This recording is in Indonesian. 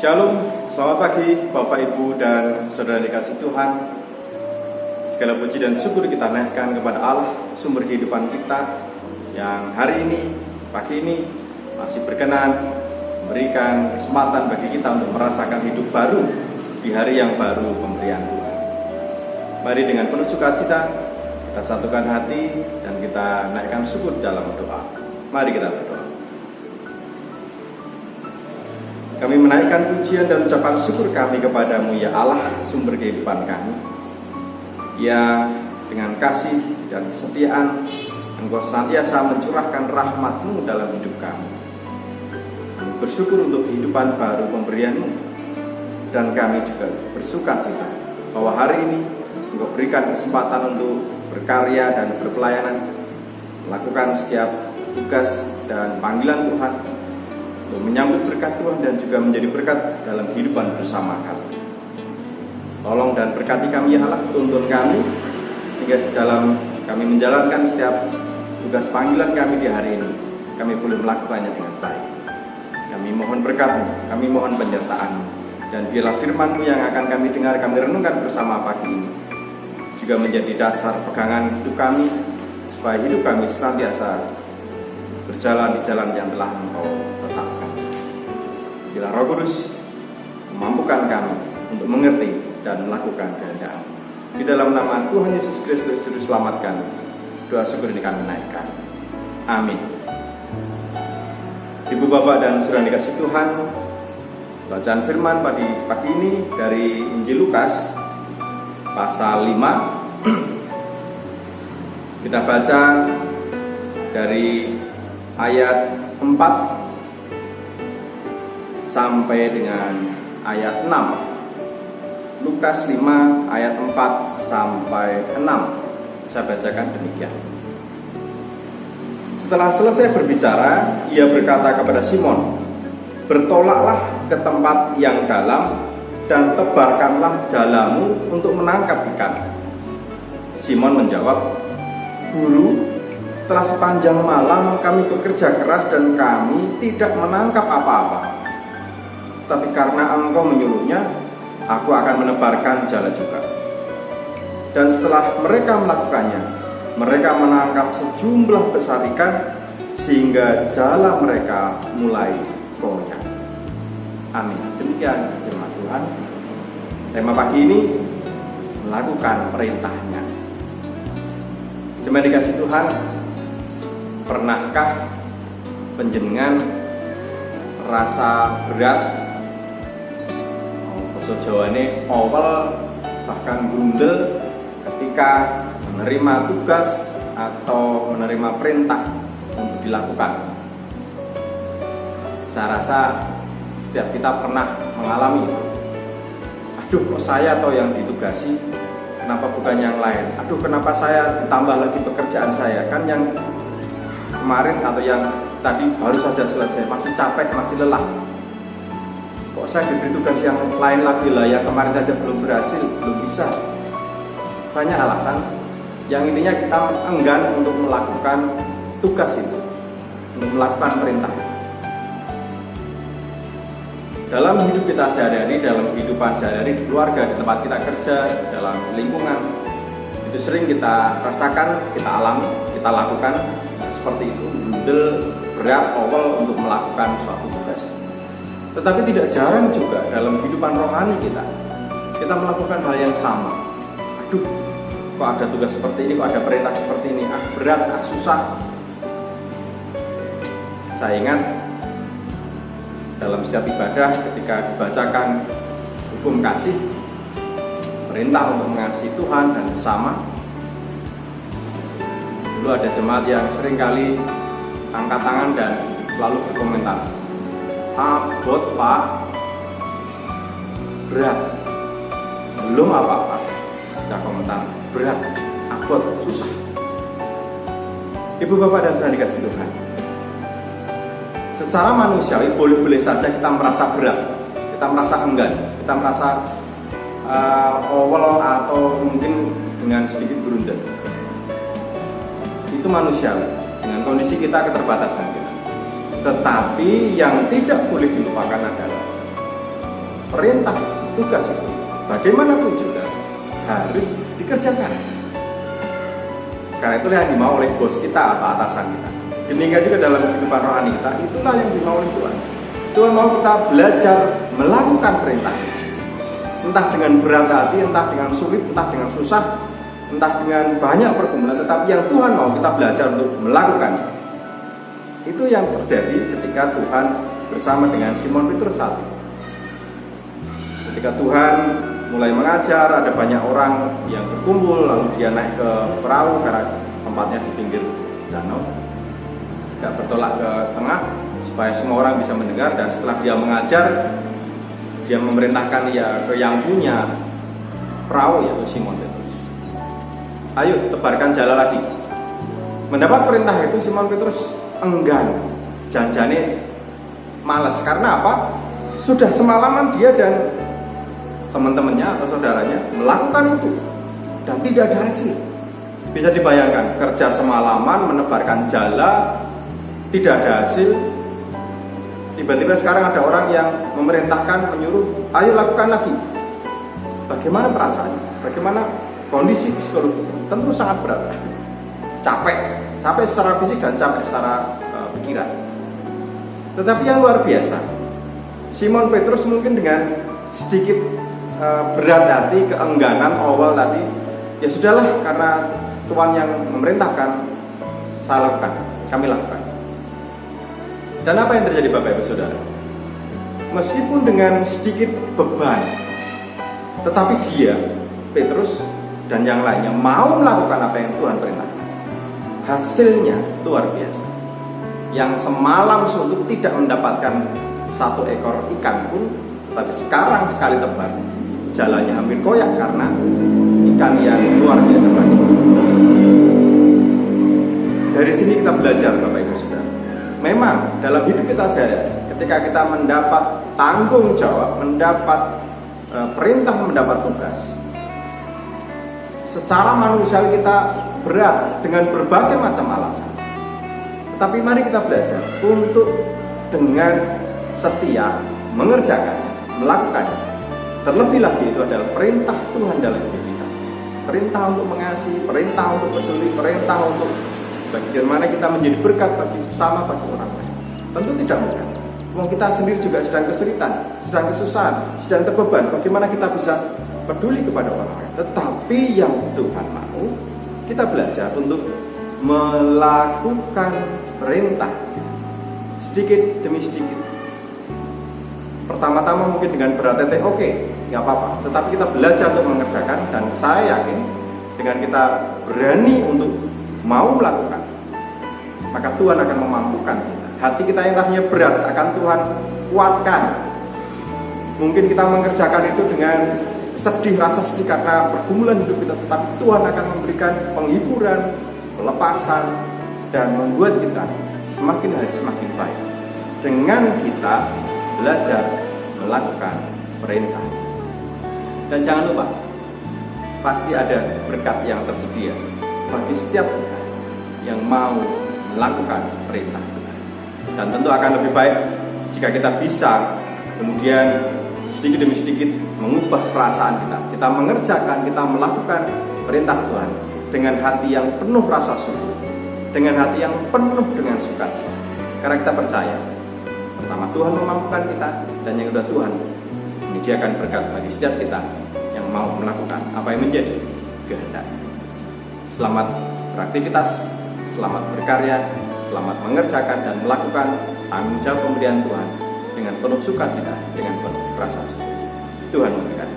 Shalom, selamat pagi Bapak Ibu dan Saudara dikasih Tuhan. Segala puji dan syukur kita naikkan kepada Allah, sumber kehidupan kita, yang hari ini, pagi ini masih berkenan memberikan kesempatan bagi kita untuk merasakan hidup baru di hari yang baru pemberian Tuhan. Mari dengan penuh sukacita kita satukan hati dan kita naikkan syukur dalam doa. Mari kita berdoa. Kami menaikkan pujian dan ucapan syukur kami kepadamu ya Allah, sumber kehidupan kami. Ya, dengan kasih dan kesetiaan Engkau senantiasa mencurahkan rahmat-Mu dalam hidup kami. Kami bersyukur untuk kehidupan baru pemberian-Mu. Dan kami juga bersuka cita bahwa hari ini Engkau berikan kesempatan untuk berkarya dan berpelayanan, melakukan setiap tugas dan panggilan Tuhan, untuk menyambut berkat Tuhan dan juga menjadi berkat dalam kehidupan bersama kami. Tolong dan berkati kami ya Allah, tuntun kami sehingga dalam kami menjalankan setiap tugas panggilan kami di hari ini, kami boleh melakukannya dengan baik. Kami mohon berkat-Mu, kami mohon penyertaan-Mu, dan biarlah firman-Mu yang akan kami dengar, kami renungkan bersama pagi ini juga menjadi dasar pegangan hidup kami, supaya hidup kami senantiasa berjalan di jalan yang telah Engkau tetapkan. Bila Roh Kudus memampukan kami untuk mengerti dan melakukan kehendak-Mu. Di dalam nama Tuhan Yesus Kristus Juru Selamat kami, doa syukur ini kami naikkan. Amin. Ibu bapak dan saudara dikasih Tuhan, bacaan firman pada pagi ini dari Injil Lukas pasal 5. Kita baca dari ayat 4 sampai dengan ayat 6. Lukas 5 ayat 4 sampai 6. Saya bacakan demikian. Setelah selesai berbicara, ia berkata kepada Simon, "Bertolaklah ke tempat yang dalam dan tebarkanlah jalamu untuk menangkap ikan." Simon menjawab, "Guru, telah sepanjang malam kami bekerja keras dan kami tidak menangkap apa-apa. Tapi karena Engkau menyuruhnya, aku akan menebarkan jala juga." Dan setelah mereka melakukannya, mereka menangkap sejumlah besar ikan sehingga jala mereka mulai goyang. Amin. Demikian firman Tuhan. Tema pagi ini, melakukan perintahnya. Jemaat dikasih Tuhan, pernahkah panjenengan rasa berat, bahasa Jawane owel, bahkan gundel ketika menerima tugas atau menerima perintah untuk dilakukan? Saya rasa setiap kita pernah mengalami itu. Aduh, kok saya atau yang ditugasi, kenapa bukan yang lain? Aduh, kenapa saya ditambah lagi pekerjaan saya? Kan yang kemarin atau yang tadi baru saja selesai, masih capek, masih lelah. Kok saya diberi tugas yang lain lagi lah, yang kemarin saja belum berhasil, belum bisa. Banyak alasan. Yang intinya kita enggan untuk melakukan tugas itu, untuk melakukan perintah. Dalam hidup kita sehari-hari, dalam kehidupan sehari-hari, di keluarga, di tempat kita kerja, dalam lingkungan, itu sering kita rasakan, kita alami, kita lakukan seperti itu, bundel, berat, owel untuk melakukan suatu tugas. Tetapi tidak jarang juga dalam kehidupan rohani kita melakukan hal yang sama. Aduh, kok ada tugas seperti ini, kok ada perintah seperti ini, berat, susah. Saya ingat dalam setiap ibadah ketika dibacakan hukum kasih, perintah untuk mengasihi Tuhan dan sesama. Dulu ada jemaat yang seringkali angkat tangan dan selalu berkomentar, "Abot Pak, berat." Belum apa-apa, sudah komentar, "Berat, abot, susah." Ibu bapak dan saudara dikasih Tuhan, secara manusiawi boleh-boleh saja kita merasa berat, kita merasa enggan, kita merasa owel atau mungkin dengan sedikit berundel. Itu manusiawi dengan kondisi kita, keterbatasan kita. Tetapi yang tidak boleh dilupakan adalah perintah, tugas itu bagaimanapun juga harus dikerjakan. Karena itulah yang dimau oleh bos kita atau atasan kita. Demikian juga dalam kehidupan rohani kita, itulah yang dimau oleh Tuhan. Tuhan mau kita belajar melakukan perintah, entah dengan berat hati, entah dengan sulit, entah dengan susah, entah dengan banyak pergumulan, tetapi yang Tuhan mau kita belajar untuk melakukan. Itu yang terjadi ketika Tuhan bersama dengan Simon Petrus saat itu. Ketika Tuhan mulai mengajar, ada banyak orang yang berkumpul, lalu dia naik ke perahu karena tempatnya di pinggir danau, tidak bertolak ke tengah supaya semua orang bisa mendengar. Dan setelah dia mengajar, dia memerintahkan ke yang punya perahu, yaitu Simon Petrus, ayo tebarkan jala lagi. Mendapat perintah itu Simon Petrus enggan, janjane males. Karena apa? Sudah semalaman dia dan teman-temannya atau saudaranya melakukan itu dan tidak ada hasil. Bisa dibayangkan, kerja semalaman menebarkan jala tidak ada hasil. Tiba-tiba sekarang ada orang yang memerintahkan, menyuruh, ayo lakukan lagi. Bagaimana perasaannya? Bagaimana kondisi psikologi? Tentu sangat berat. Capek secara fisik dan capek secara pikiran. Tetapi yang luar biasa, Simon Petrus mungkin dengan sedikit berat hati, keengganan awal tadi, ya sudahlah, karena Tuhan yang memerintahkan, saya lakukan, kami lakukan. Dan apa yang terjadi Bapak Ibu Saudara? Meskipun dengan sedikit beban, tetapi dia, Petrus dan yang lainnya mau melakukan apa yang Tuhan perintahkan. Hasilnya luar biasa. Yang semalam suntuk tidak mendapatkan satu ekor ikan pun, tapi sekarang sekali tebar, jalannya hampir koyak karena ikan yang luar biasa banyak. Dari sini kita belajar Bapak Ibu Saudara. Memang dalam hidup kita ketika kita mendapat tanggung jawab, mendapat perintah, mendapat tugas, secara manusiawi kita berat dengan berbagai macam alasan. Tetapi mari kita belajar untuk dengan setia mengerjakannya, melakukannya. Terlebih lagi itu adalah perintah Tuhan dalam hidup kita. Perintah untuk mengasihi, perintah untuk peduli, perintah untuk bagaimana kita menjadi berkat bagi sesama, bagi orang lain. Tentu tidak mudah. Wong kita sendiri juga sedang kesulitan, sedang kesusahan, sedang terbeban. Bagaimana kita bisa peduli kepada orang lain? Tetapi yang Tuhan mau, kita belajar untuk melakukan perintah sedikit demi sedikit. Pertama-tama mungkin dengan berat hati, oke, nggak apa-apa. Tetapi kita belajar untuk mengerjakan, dan saya yakin dengan kita berani untuk mau melakukan, maka Tuhan akan memampukan kita. Hati kita yang tadinya berat akan Tuhan kuatkan. Mungkin kita mengerjakan itu dengan sedih, rasa sedih karena pergumulan hidup kita, tetapi Tuhan akan memberikan penghiburan, pelepasan, dan membuat kita semakin hari semakin baik dengan kita belajar melakukan perintah. Dan jangan lupa, pasti ada berkat yang tersedia bagi setiap kita yang mau melakukan perintah Tuhan. Dan tentu akan lebih baik jika kita bisa kemudian sedikit demi sedikit mengubah perasaan kita. Kita mengerjakan, kita melakukan perintah Tuhan dengan hati yang penuh rasa syukur, dengan hati yang penuh dengan sukacita. Karena kita percaya, pertama Tuhan memampukan kita, dan yang kedua Tuhan menyediakan berkat bagi setiap kita yang mau melakukan apa yang menjadi kehendak. Selamat beraktivitas, selamat berkarya, selamat mengerjakan dan melakukan tanggung jawab pemberian Tuhan dengan penuh sukacita, dengan penuh rasa syukur. Tuhan memberkati.